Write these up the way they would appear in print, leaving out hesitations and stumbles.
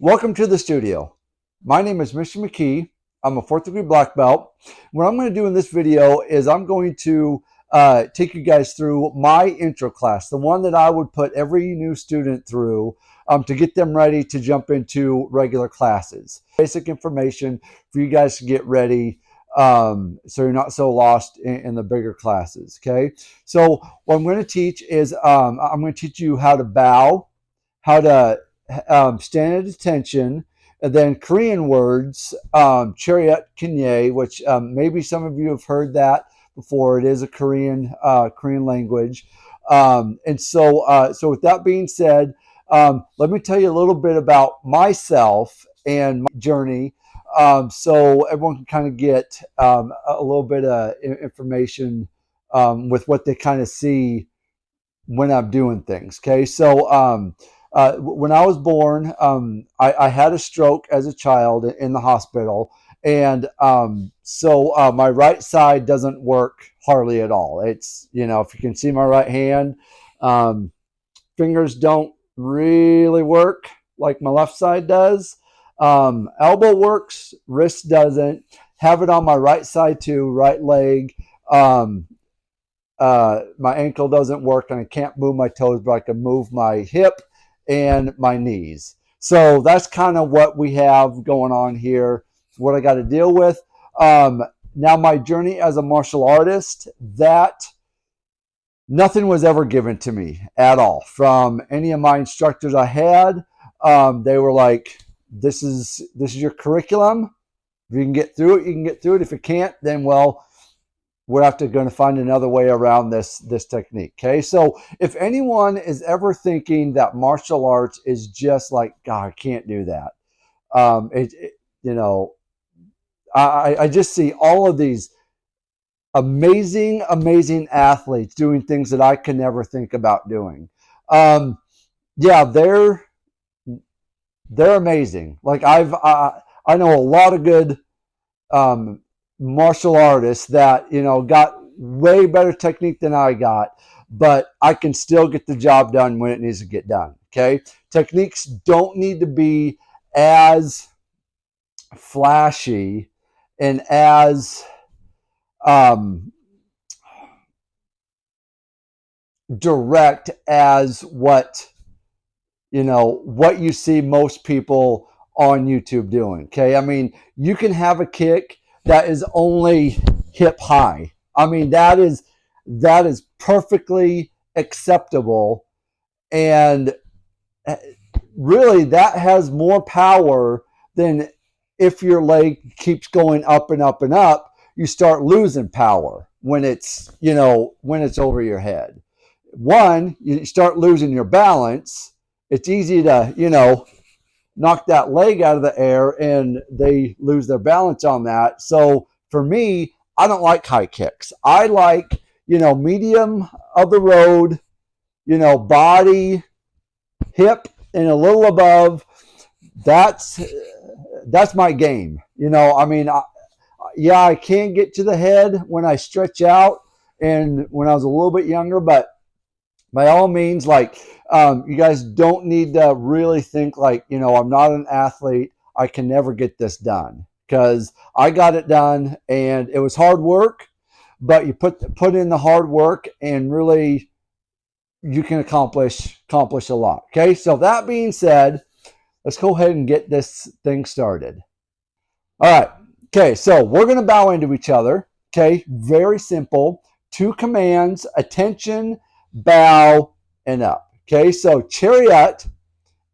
Welcome to the studio. My name is Mr. McKee. I'm a 4th degree black belt. What I'm going to do in this video is I'm going to take you guys through my intro class, the one that I would put every new student through to get them ready to jump into regular classes. Basic information for you guys to get ready so you're not so lost in the bigger classes, okay? So what I'm going to teach is I'm going to teach you how to bow, how to stand at attention, and then Korean words, chariot kinye, which maybe some of you have heard that before. It is a Korean language. So with that being said, let me tell you a little bit about myself and my journey, so everyone can kind of get a little bit of information with what they kind of see when I'm doing things. Okay, so when I was born, I had a stroke as a child in the hospital, and so my right side doesn't work hardly at all. It's, if you can see my right hand, fingers don't really work like my left side does. Elbow works, wrist doesn't. Have it on my right side too, right leg. My ankle doesn't work, and I can't move my toes, but I can move my hip and my knees. So that's kind of what we have going on here. It's what I got to deal with. Now, my journey as a martial artist, that nothing was ever given to me at all from any of my instructors I had. They were like, this is your curriculum. If you can get through it, you can get through it. If you can't, then, well, we're going to find another way around this technique. Okay, so if anyone is ever thinking that martial arts is just like, God, I can't do that, I just see all of these amazing athletes doing things that I can never think about doing. Yeah, they're amazing. Like I know a lot of good martial artists that got way better technique than I got, but I can still get the job done when it needs to get done. Okay, techniques don't need to be as flashy and as direct as what you see most people on YouTube doing. Okay, I mean, you can have a kick that is only hip high. I mean, that is perfectly acceptable, and really that has more power than if your leg keeps going up and up and up. You start losing power when it's over your head. One, you start losing your balance. It's easy to knock that leg out of the air, and they lose their balance on that. So for me, I don't like high kicks. I like, medium of the road, body, hip, and a little above. That's my game. I mean, I can get to the head when I stretch out and when I was a little bit younger, but by all means, like, you guys don't need to really think like, I'm not an athlete, I can never get this done, because I got it done and it was hard work, but you put in the hard work and really you can accomplish a lot. Okay, so that being said, let's go ahead and get this thing started. All right. Okay, so we're going to bow into each other. Okay, very simple. 2 commands: attention, bow, and up. Okay, so chariot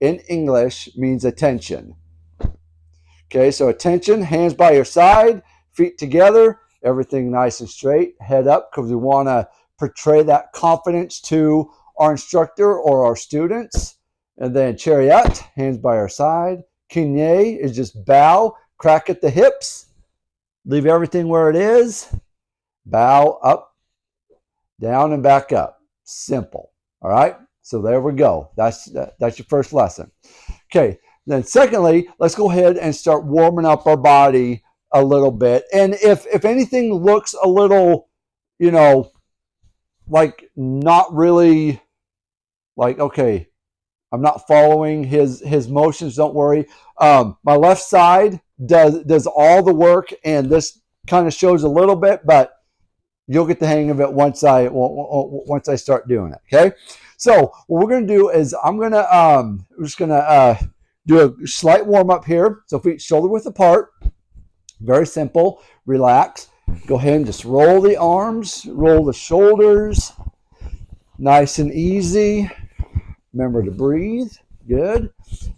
in English means attention. Okay, so attention, hands by your side, feet together, everything nice and straight, head up, because we want to portray that confidence to our instructor or our students. And then chariot, hands by our side. Kinye is just bow, crack at the hips, leave everything where it is, bow up, down, and back up. Simple. All right, so there we go. That's your first lesson. Okay, then secondly, let's go ahead and start warming up our body a little bit. And if anything looks a little, like not really, like, okay, I'm not following his motions. Don't worry. My left side does all the work, and this kind of shows a little bit, but you'll get the hang of it once I start doing it. Okay. So what we're going to do is we're just gonna do a slight warm up here. So feet shoulder width apart. Very simple. Relax. Go ahead and just roll the arms, roll the shoulders. Nice and easy. Remember to breathe. Good.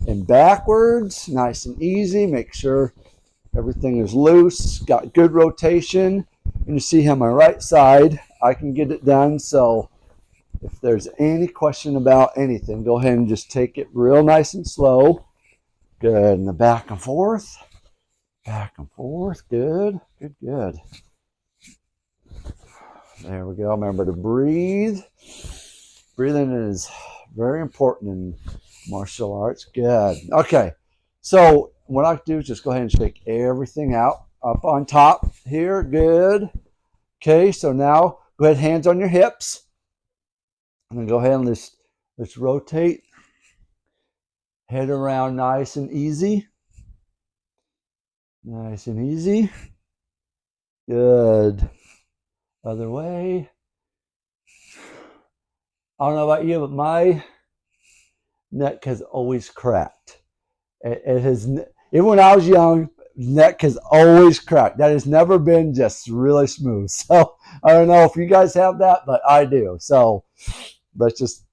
And backwards. Nice and easy. Make sure everything is loose. Got good rotation. And you see how my right side, I can get it done. So if there's any question about anything, go ahead and just take it real nice and slow. Good. And the back and forth. Back and forth. Good. Good, good. There we go. Remember to breathe. Breathing is very important in martial arts. Good. Okay. So what I do is just go ahead and shake everything out up on top here. Good. Okay. So now go ahead, hands on your hips. And then go ahead and let's rotate. Head around nice and easy. Nice and easy. Good. Other way. I don't know about you, but my neck has always cracked. It has, even when I was young, neck has always cracked. That has never been just really smooth. So I don't know if you guys have that, but I do. So let's just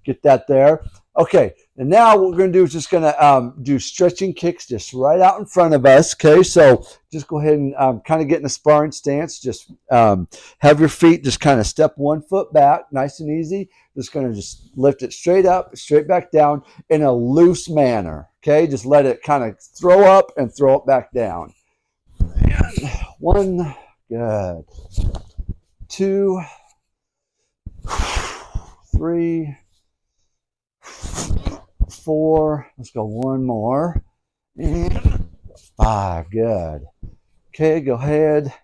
get that there. Okay, and now what we're going to do is just going to do stretching kicks just right out in front of us. Okay, so just go ahead and kind of get in a sparring stance. Just have your feet just kind of step 1 foot back, nice and easy. Just going to just lift it straight up, straight back down in a loose manner. Okay, just let it kind of throw up and throw it back down. And 1, good. 2, 3, 4, let's go 1 more, and 5, good. Okay, go ahead,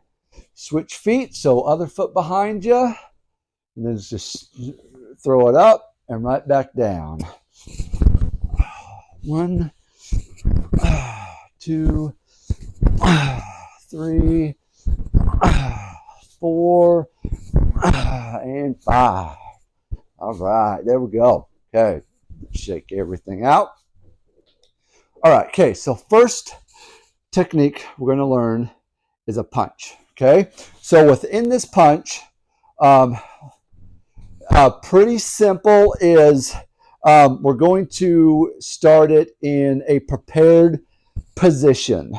switch feet, so other foot behind you, and then just throw it up and right back down. 1, 2, 3, 4, and 5. All right, there we go. Okay. Shake everything out. All right, okay, so first technique we're going to learn is a punch. Okay, so within this punch, pretty simple is we're going to start it in a prepared position.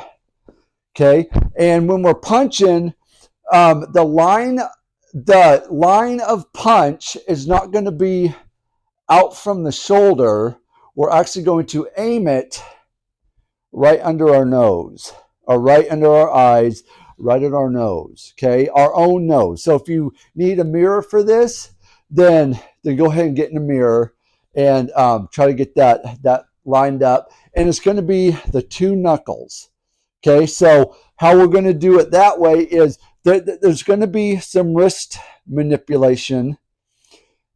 Okay, and when we're punching, the line of punch is not going to be out from the shoulder. We're actually going to aim it right under our nose, or right under our eyes, right at our nose, okay? Our own nose. So if you need a mirror for this, then go ahead and get in a mirror and try to get that lined up. And it's going to be the 2 knuckles, okay? So how we're going to do it that way is there's going to be some wrist manipulation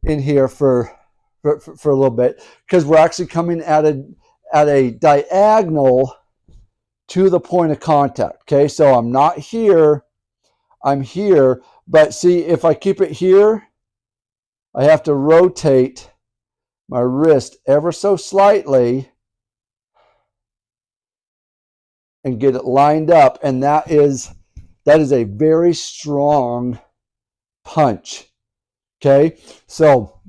in here for a little bit, because we're actually coming at a diagonal to the point of contact. Okay, so I'm not here, I'm here, but see, if I keep it here, I have to rotate my wrist ever so slightly and get it lined up, and that is a very strong punch. Okay, so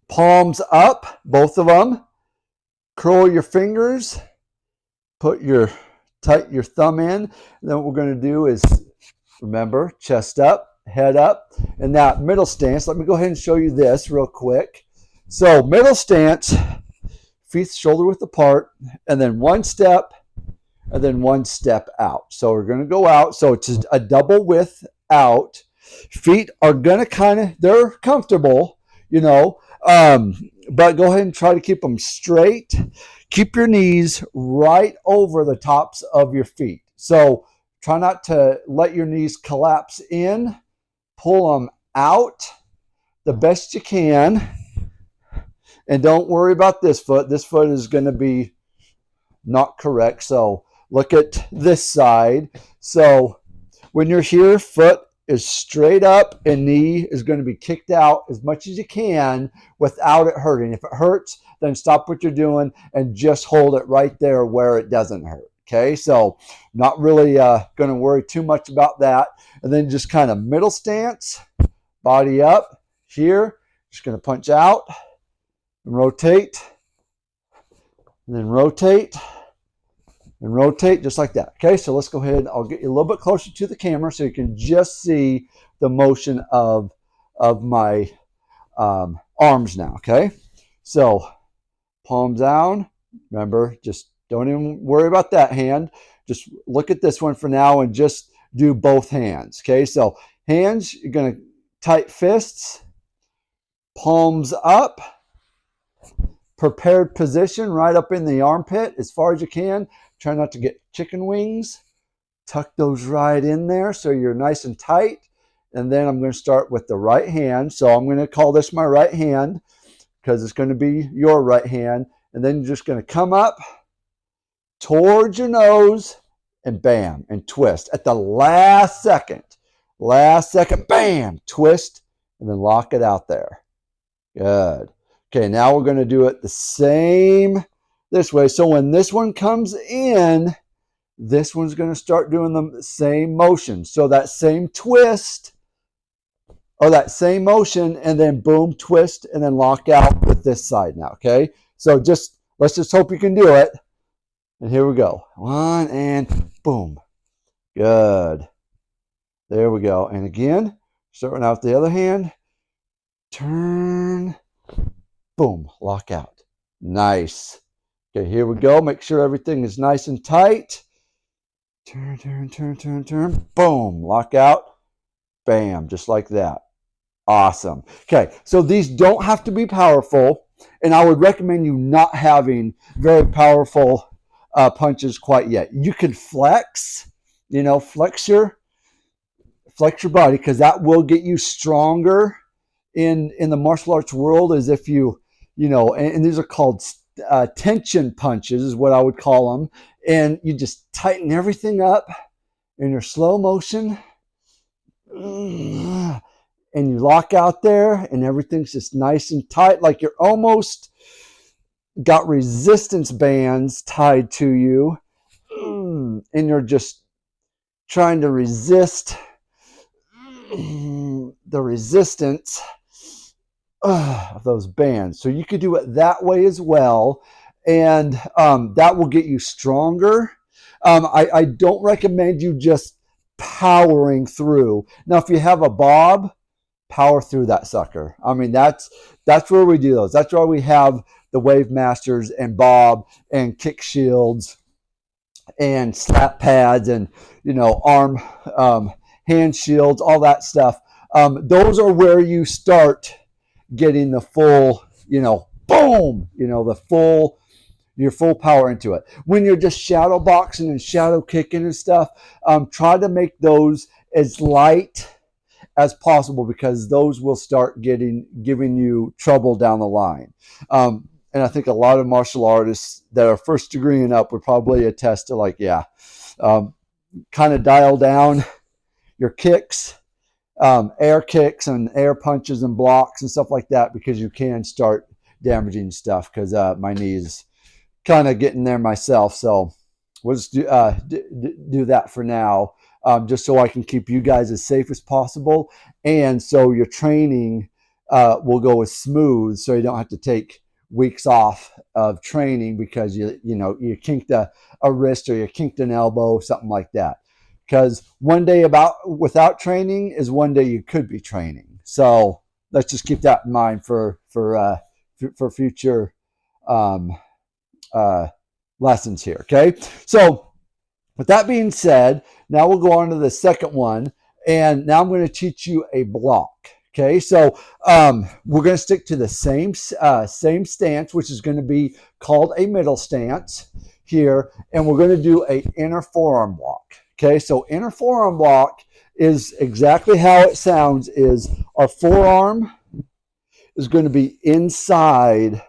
palms up, both of them. Curl your fingers. Tighten your thumb in. And then what we're going to do is, remember, chest up, head up, and that middle stance. Let me go ahead and show you this real quick. So middle stance, feet shoulder width apart, and then 1 step, and then 1 step out. So we're going to go out. So it's a double width out. Feet are going to they're comfortable, you know, but go ahead and try to keep them straight. Keep your knees right over the tops of your feet. So try not to let your knees collapse in. Pull them out the best you can. And don't worry about this foot. This foot is going to be not correct. So look at this side. So when you're here, foot is straight up and knee is going to be kicked out as much as you can without it hurting. If it hurts, then stop what you're doing and just hold it right there where it doesn't hurt. Okay, so not really going to worry too much about that. And then just kind of middle stance, body up here. Just going to punch out and rotate, and then rotate and rotate just like that. Okay, so let's go ahead. I'll get you a little bit closer to the camera so you can just see the motion of my arms now. Okay, so palms down. Remember, just don't even worry about that hand. Just look at this one for now and just do both hands. Okay, so hands, you're going to tight fists, palms up, prepared position right up in the armpit as far as you can. Try not to get chicken wings. Tuck those right in there so you're nice and tight. And then I'm going to start with the right hand. So I'm going to call this my right hand because it's going to be your right hand. And then you're just going to come up towards your nose and bam, and twist at the last second. Last second, bam, twist, and then lock it out there. Good. Okay, now we're going to do it the same this way. So when this one comes in, this one's going to start doing the same motion. So that same twist or that same motion, and then boom, twist, and then lock out with this side now. Okay, so let's just hope you can do it. And here we go. One and boom. Good. There we go. And again, starting out the other hand. Turn. Boom. Lock out. Nice. Okay, here we go. Make sure everything is nice and tight. Turn, turn, turn, turn, turn. Boom. Lock out. Bam. Just like that. Awesome. Okay, so these don't have to be powerful. And I would recommend you not having very powerful punches quite yet. You can flex, flex your body, because that will get you stronger in the martial arts world. As if and these are called tension punches is what I would call them. And you just tighten everything up in your slow motion. And you lock out there and everything's just nice and tight, like you're almost got resistance bands tied to you, and you're just trying to resist the resistance of those bands. So you could do it that way as well, and that will get you stronger. I don't recommend you just powering through. Now, if you have a bob, power through that sucker. I mean, that's where we do those. That's why we have the Wave Masters and Bob and kick shields and slap pads and arm hand shields, all that stuff. Those are where you start getting the full, boom, your full power into it. When you're just shadow boxing and shadow kicking and stuff, try to make those as light as possible, because those will start giving you trouble down the line. And I think a lot of martial artists that are first degree and up would probably attest to kind of dial down your kicks, air kicks and air punches and blocks and stuff like that, because you can start damaging stuff. Because my knees kind of getting there myself. So we'll just do that for now. Just so I can keep you guys as safe as possible, and so your training will go as smooth, so you don't have to take weeks off of training because you kinked a wrist or you kinked an elbow, something like that. Because one day without training is one day you could be training. So let's just keep that in mind for future lessons here. Okay, so with that being said, now we'll go on to the second one, and now I'm going to teach you a block. Okay, so we're going to stick to the same stance, which is going to be called a middle stance here, and we're going to do an inner forearm block. Okay, so inner forearm block is exactly how it sounds. Is our forearm is going to be inside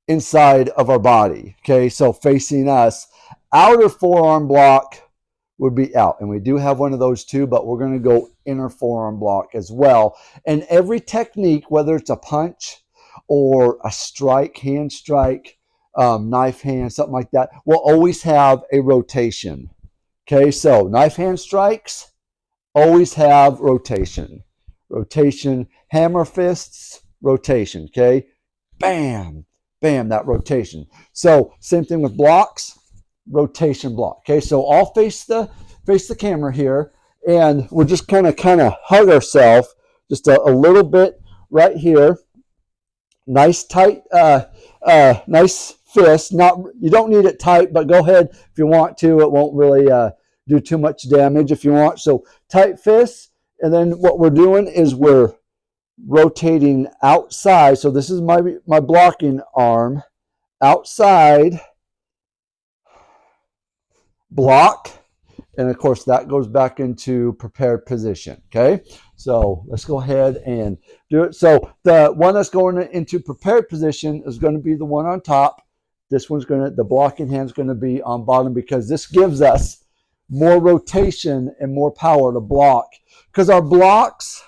inside of our body. Okay, so facing us. Outer forearm block would be out. And we do have one of those too, but we're going to go inner forearm block as well. And every technique, whether it's a punch or a strike, hand strike, knife hand, something like that, will always have a rotation. Okay, so knife hand strikes always have rotation. Rotation, hammer fists, rotation. Okay, bam, bam, that rotation. So same thing with blocks, rotation block. Okay, so I'll face the camera here, and we'll just kind of hug ourselves just a little bit right here. Nice tight, nice fist. Not, you don't need it tight, but go ahead if you want to. It won't really do too much damage if you want. So tight fists, and then what we're doing is we're rotating outside. So this is my blocking arm. Outside, block, and of course that goes back into prepared position. Okay, so let's go ahead and do it. So the one that's going into prepared position is going to be the one on top. This one's going to, the blocking hand's going to be on bottom, because this gives us more rotation and more power to block, because our blocks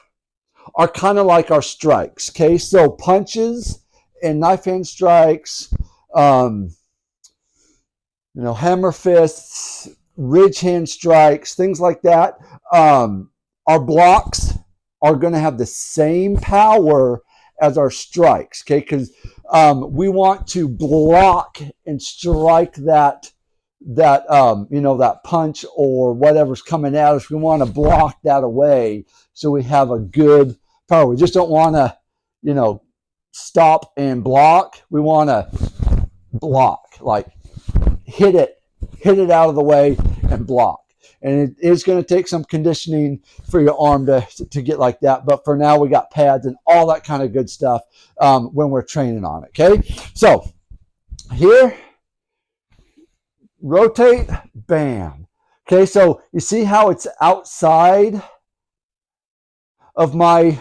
are kind of like our strikes. Okay, so punches and knife hand strikes, hammer fists, ridge hand strikes, things like that. Our blocks are going to have the same power as our strikes, okay? Because we want to block and strike that punch or whatever's coming at us. We want to block that away so we have a good power. We just don't want to, stop and block. We want to block, like hit it out of the way and block. And it is going to take some conditioning for your arm to get like that. But for now, we got pads and all that kind of good stuff when we're training on it. Okay, so here, rotate, bam. Okay, so you see how it's outside of my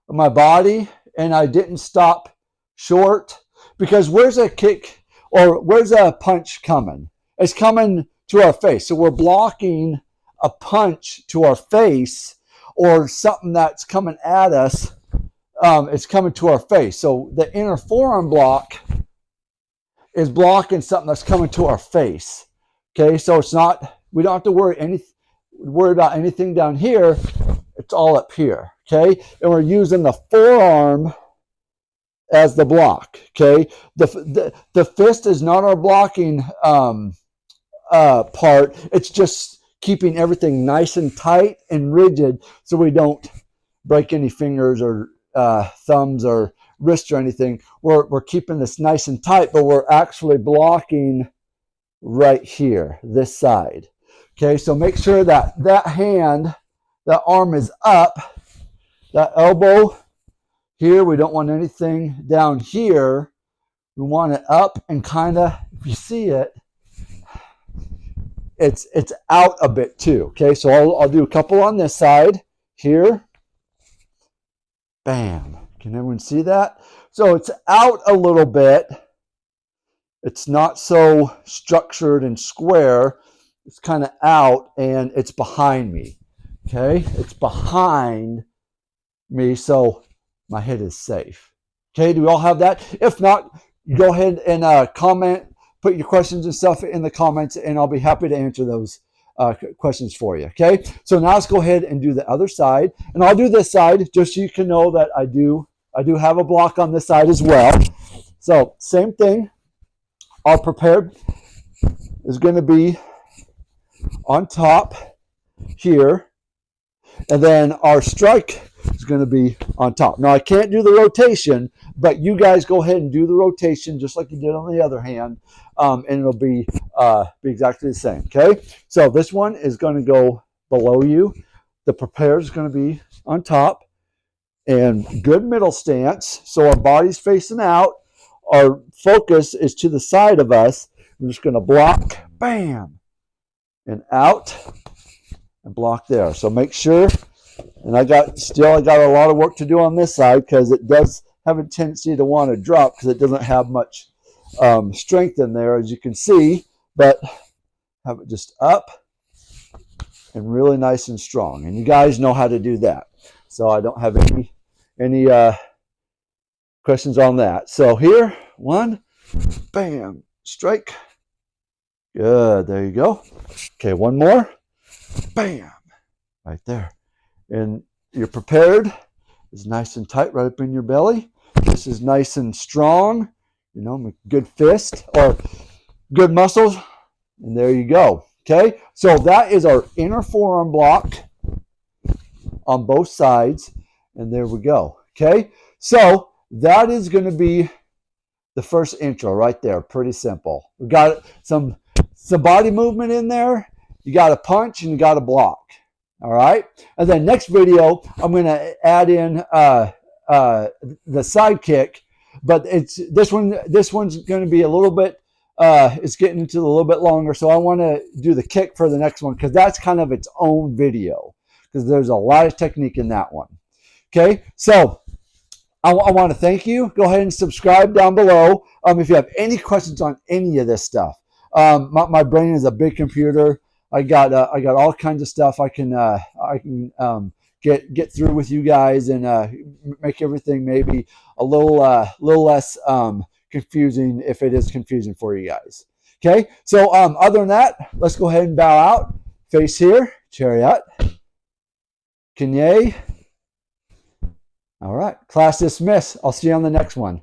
body, and I didn't stop short, because where's a kick or where's a punch coming? It's coming to our face. So we're blocking a punch to our face, or something that's coming at us. It's coming to our face. So the inner forearm block is blocking something that's coming to our face. Okay, so it's not, we don't have to worry about anything down here. It's all up here. Okay, and we're using the forearm as the block. Okay, the fist is not our blocking part. It's just keeping everything nice and tight and rigid, so we don't break any fingers or thumbs or wrists or anything. We're keeping this nice and tight, but we're actually blocking right here, this side. Okay, so make sure that hand, that arm is up, that elbow here. We don't want anything down here. We want it up and kind of, if you see it, it's out a bit too. Okay, so I'll do a couple on this side here. Bam. Can everyone see that? So it's out a little bit. It's not so structured and square. It's kind of out, and it's behind me. Okay, it's behind me, so my head is safe. Okay, do we all have that? If not, go ahead and comment, put your questions and stuff in the comments, and I'll be happy to answer those questions for you. Okay, so now let's go ahead and do the other side, and I'll do this side just so you can know that I do have a block on this side as well. So same thing. Our prepared is going to be on top here, and then our strike is going to be on top. Now I can't do the rotation, but you guys go ahead and do the rotation just like you did on the other hand, and it'll be exactly the same. Okay, so this one is going to go below you. The prepared is going to be on top, and good middle stance. So our body's facing out. Our focus is to the side of us. We're just going to block, bam, and out, and block there. So make sure, and I got a lot of work to do on this side because it does have a tendency to want to drop because it doesn't have much strength in there, as you can see, but have it just up and really nice and strong. And you guys know how to do that. So I don't have any questions on that. So here, one, bam, strike. Good, there you go. Okay, one more, bam, right there. And you're prepared. It's nice and tight right up in your belly. This is nice and strong, you know, good fist or good muscles. And there you go. Okay, so that is our inner forearm block on both sides. And there we go. Okay, so that is going to be the first intro right there. Pretty simple. We got some body movement in there. You got to punch and you got to block. All right. And then next video, I'm going to add in the side kick, but it's this one's going to be a little bit. It's getting into a little bit longer, so I want to do the kick for the next one because that's kind of its own video because there's a lot of technique in that one. Okay, so I want to thank you. Go ahead and subscribe down below if you have any questions on any of this stuff. My brain is a big computer. I got all kinds of stuff I can get through with you guys and make everything maybe a little less confusing if it is confusing for you guys. Okay, so other than that, let's go ahead and bow out. Face here, chariot, Kinye. All right, class dismissed. I'll see you on the next one.